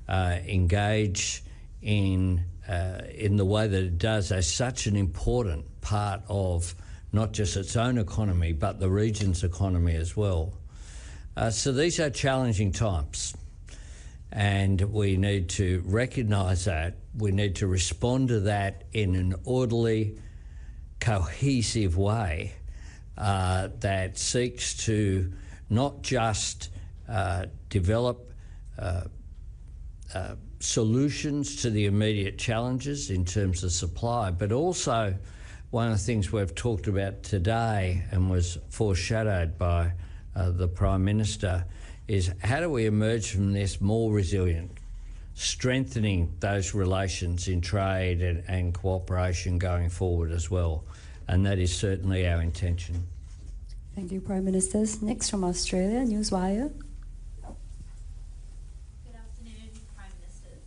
engage in the way that it does as such an important part of not just its own economy, but the region's economy as well. So these are challenging times, and we need to recognise that. We need to respond to that in an orderly, cohesive way that seeks to not just develop solutions to the immediate challenges in terms of supply, but also one of the things we've talked about today and was foreshadowed by the Prime Minister is how do we emerge from this more resilient, strengthening those relations in trade and cooperation going forward as well. And that is certainly our intention. Thank you, Prime Ministers. Next from Australia, Newswire. Good afternoon, Prime Ministers.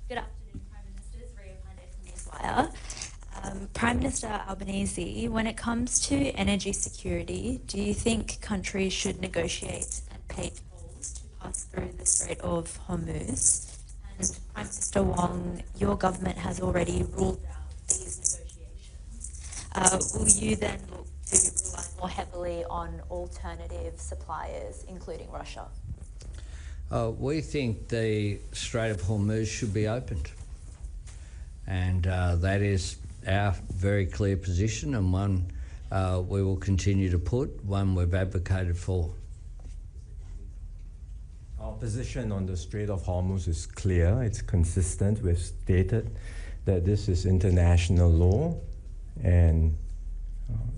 Good afternoon, Prime Ministers. Ria Pandey from Newswire. Prime Minister Albanese, when it comes to energy security, do you think countries should negotiate and pay tolls to pass through the Strait of Hormuz? And Prime Minister Wong, your government has already ruled out these negotiations. Will you then look to rely more heavily on alternative suppliers, including Russia? We think the Strait of Hormuz should be opened, and that is our very clear position, and one we will continue to put, one we've advocated for. Our position on the Strait of Hormuz is clear. It's consistent. We've stated that this is international law, and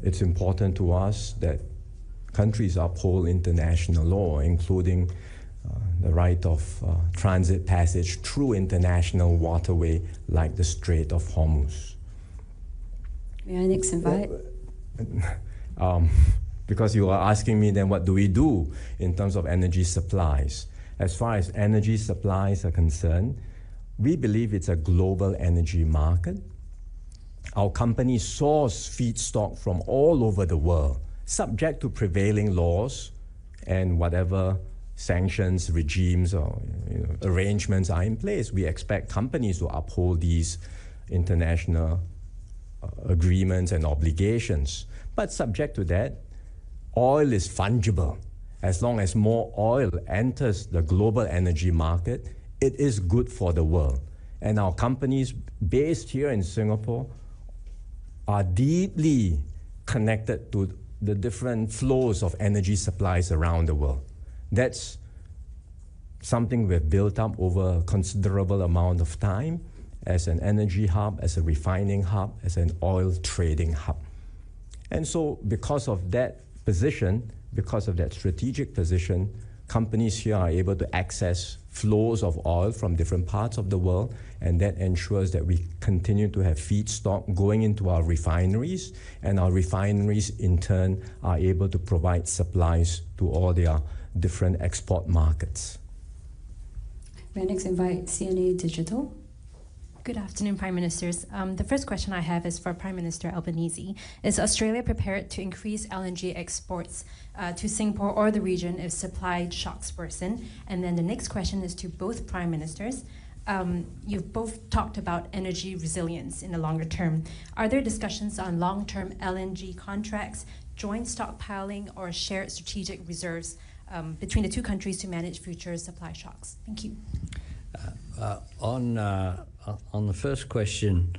it's important to us that countries uphold international law, including the right of transit passage through international waterway like the Strait of Hormuz. May I next invite? Because you are asking me then what do we do in terms of energy supplies. As far as energy supplies are concerned, we believe it's a global energy market. Our companies source feedstock from all over the world, subject to prevailing laws and whatever sanctions, regimes, or arrangements are in place. We expect companies to uphold these international agreements and obligations. But subject to that, oil is fungible. As long as more oil enters the global energy market, it is good for the world. And our companies based here in Singapore are deeply connected to the different flows of energy supplies around the world. That's something we've built up over a considerable amount of time as an energy hub, as a refining hub, as an oil trading hub. And so because of that position, because of that strategic position, companies here are able to access flows of oil from different parts of the world, and that ensures that we continue to have feedstock going into our refineries, and our refineries in turn are able to provide supplies to all their different export markets. May I next invite CNA Digital? Good afternoon, Prime Ministers. The first question I have is for Prime Minister Albanese. Is Australia prepared to increase LNG exports to Singapore or the region if supply shocks worsen? And then the next question is to both Prime Ministers. You've both talked about energy resilience in the longer term. Are there discussions on long-term LNG contracts, joint stockpiling, or shared strategic reserves between the two countries to manage future supply shocks? Thank you. On the first question,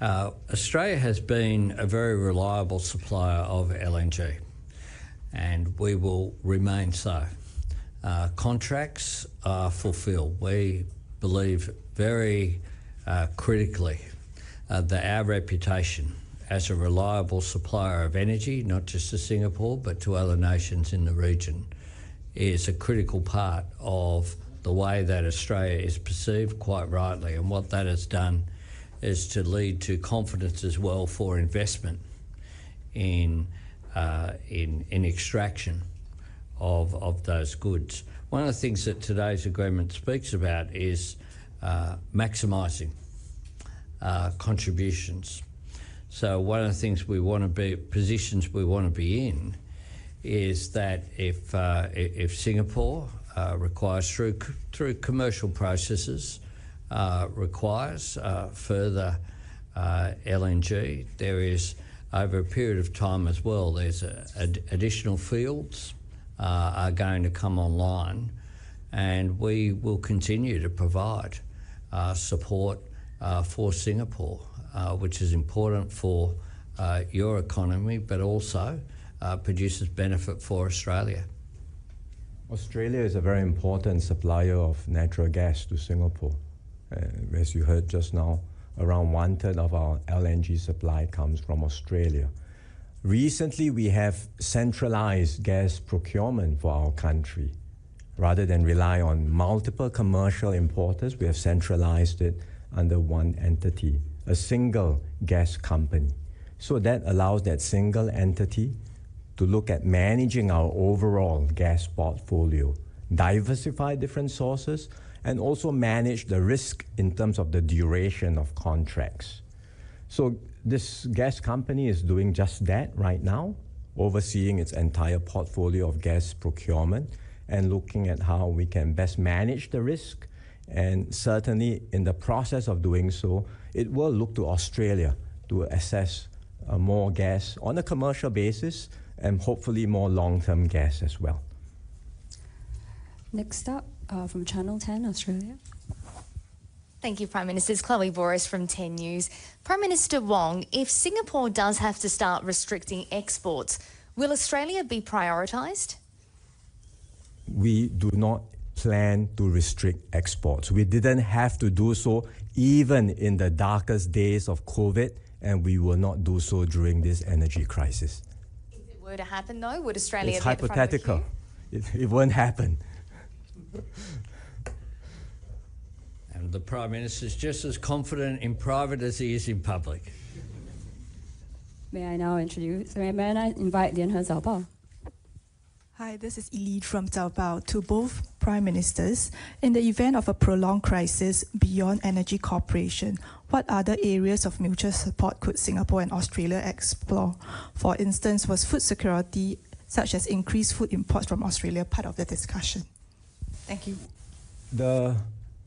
Australia has been a very reliable supplier of LNG, and we will remain so. Contracts are fulfilled. We believe very critically that our reputation as a reliable supplier of energy, not just to Singapore, but to other nations in the region, is a critical part of the way that Australia is perceived, quite rightly. And what that has done is to lead to confidence as well for investment in extraction of those goods. One of the things that today's agreement speaks about is maximising contributions. So one of the things we want to be, positions we want to be in, is that if Singapore requires through commercial processes requires further LNG, there is over a period of time as well. There's additional fields are going to come online, and we will continue to provide support for Singapore, which is important for your economy, but also produces benefit for Australia. Australia is a very important supplier of natural gas to Singapore. As you heard just now, around 1/3 of our LNG supply comes from Australia. Recently, we have centralized gas procurement for our country. Rather than rely on multiple commercial importers, we have centralized it under one entity, a single gas company. So that allows that single entity to look at managing our overall gas portfolio, diversify different sources, and also manage the risk in terms of the duration of contracts. So this gas company is doing just that right now, overseeing its entire portfolio of gas procurement and looking at how we can best manage the risk. And certainly in the process of doing so, it will look to Australia to assess more gas on a commercial basis and hopefully more long-term gas as well. Next up, from Channel 10, Australia. Thank you, Prime Minister. It's Chloe Boris from 10 News. Prime Minister Wong, if Singapore does have to start restricting exports, will Australia be prioritised? We do not plan to restrict exports. We didn't have to do so even in the darkest days of COVID, and we will not do so during this energy crisis. If it were to happen, though, would Australia It's be at the front of the hypothetical. queue? It won't happen. And the Prime Minister is just as confident in private as he is in public. May I now invite Lian He Zaobao? Hi, this is Eli from Zaobao. To both Prime Ministers, in the event of a prolonged crisis beyond energy cooperation, what other areas of mutual support could Singapore and Australia explore? For instance, was food security, such as increased food imports from Australia, part of the discussion? Thank you. The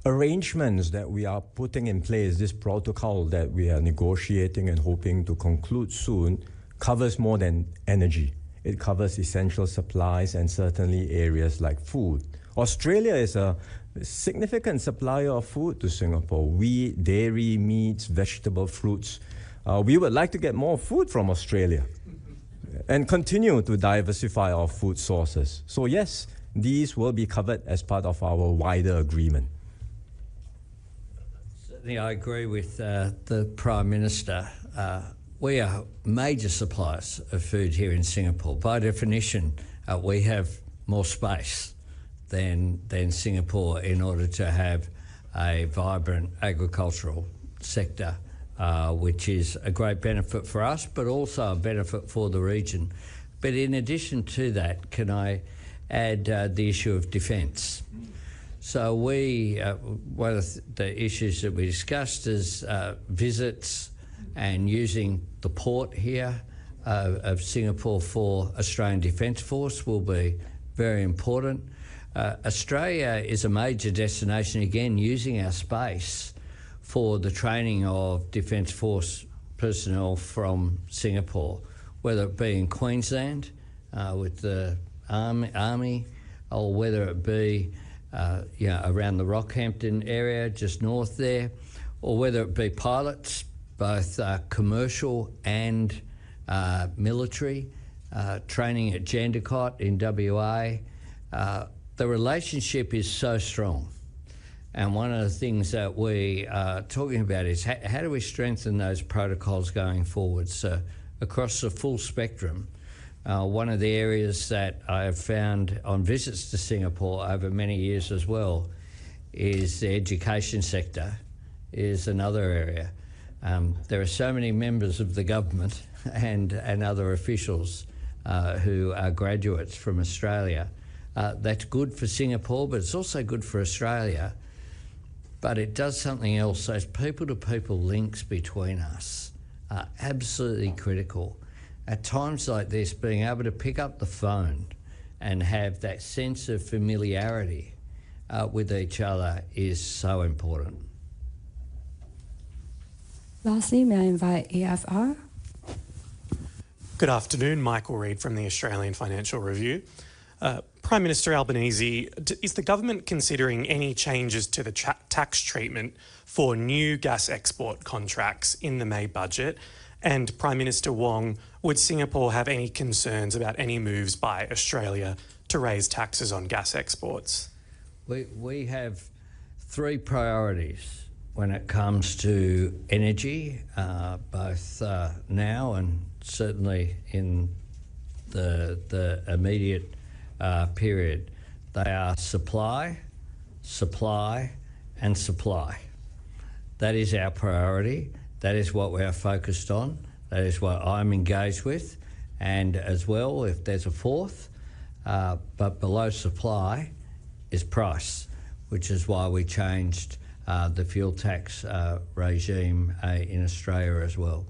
arrangements that we are putting in place, this protocol that we are negotiating and hoping to conclude soon, covers more than energy. It covers essential supplies and certainly areas like food. Australia is a significant supplier of food to Singapore. Wheat, dairy, meats, vegetable, fruits. We would like to get more food from Australia and continue to diversify our food sources. So yes, these will be covered as part of our wider agreement. Certainly I agree with the Prime Minister. We are major suppliers of food here in Singapore. By definition, we have more space than Singapore in order to have a vibrant agricultural sector, which is a great benefit for us, but also a benefit for the region. But in addition to that, can I add the issue of defence? So one of the issues that we discussed is visits and using the port here of Singapore for Australian Defence Force will be very important. Australia is a major destination, again, using our space for the training of Defence Force personnel from Singapore, whether it be in Queensland with the Army or whether it be around the Rockhampton area, just north there, or whether it be pilots, both commercial and military, training at Jandakot in WA. The relationship is so strong. And one of the things that we are talking about is how do we strengthen those protocols going forward? So across the full spectrum, one of the areas that I have found on visits to Singapore over many years as well is the education sector is another area. There are so many members of the government and other officials who are graduates from Australia. That's good for Singapore, but it's also good for Australia. But it does something else. Those people-to-people links between us are absolutely critical. at times like this, being able to pick up the phone and have that sense of familiarity with each other is so important. Lastly, may I invite AFR? Good afternoon, Michael Reid from the Australian Financial Review. Prime Minister Albanese, is the government considering any changes to the tax treatment for new gas export contracts in the May budget? And Prime Minister Wong, would Singapore have any concerns about any moves by Australia to raise taxes on gas exports? We have three priorities when it comes to energy, both now and certainly in the immediate period. They are supply, supply and supply. That is our priority. That is what we are focused on. That is what I'm engaged with. And as well, if there's a fourth, but below supply is price, which is why we changed the fuel tax regime in Australia as well.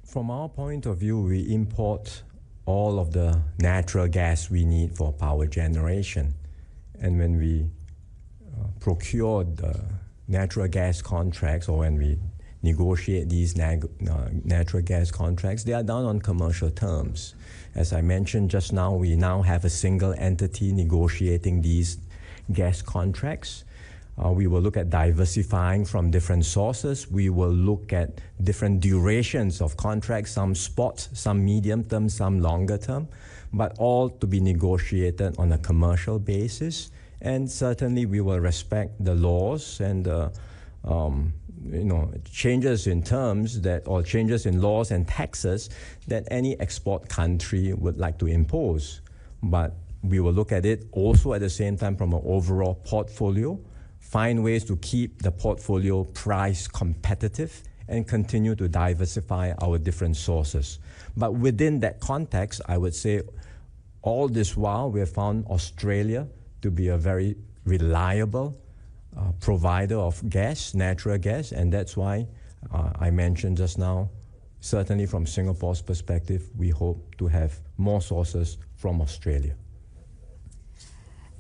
From our point of view, we import all of the natural gas we need for power generation. And when we procure the natural gas contracts, or when we negotiate these natural gas contracts, they are done on commercial terms. As I mentioned just now, we now have a single entity negotiating these gas contracts. We will look at diversifying from different sources. We will look at different durations of contracts, some spot, some medium term, some longer term, but all to be negotiated on a commercial basis. And certainly we will respect the laws and changes in terms that, or changes in laws and taxes that any export country would like to impose. But we will look at it also at the same time from an overall portfolio, find ways to keep the portfolio price competitive and continue to diversify our different sources. But within that context, I would say all this while we have found Australia to be a very reliable provider of gas, natural gas, and that's why I mentioned just now, certainly from Singapore's perspective, we hope to have more sources from Australia.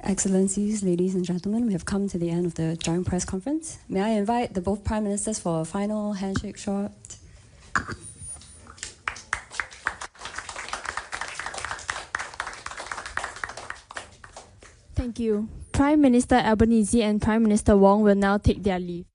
Excellencies, ladies and gentlemen, we have come to the end of the joint press conference. May I invite the both Prime Ministers for a final handshake shot? Thank you. Prime Minister Albanese and Prime Minister Wong will now take their leave.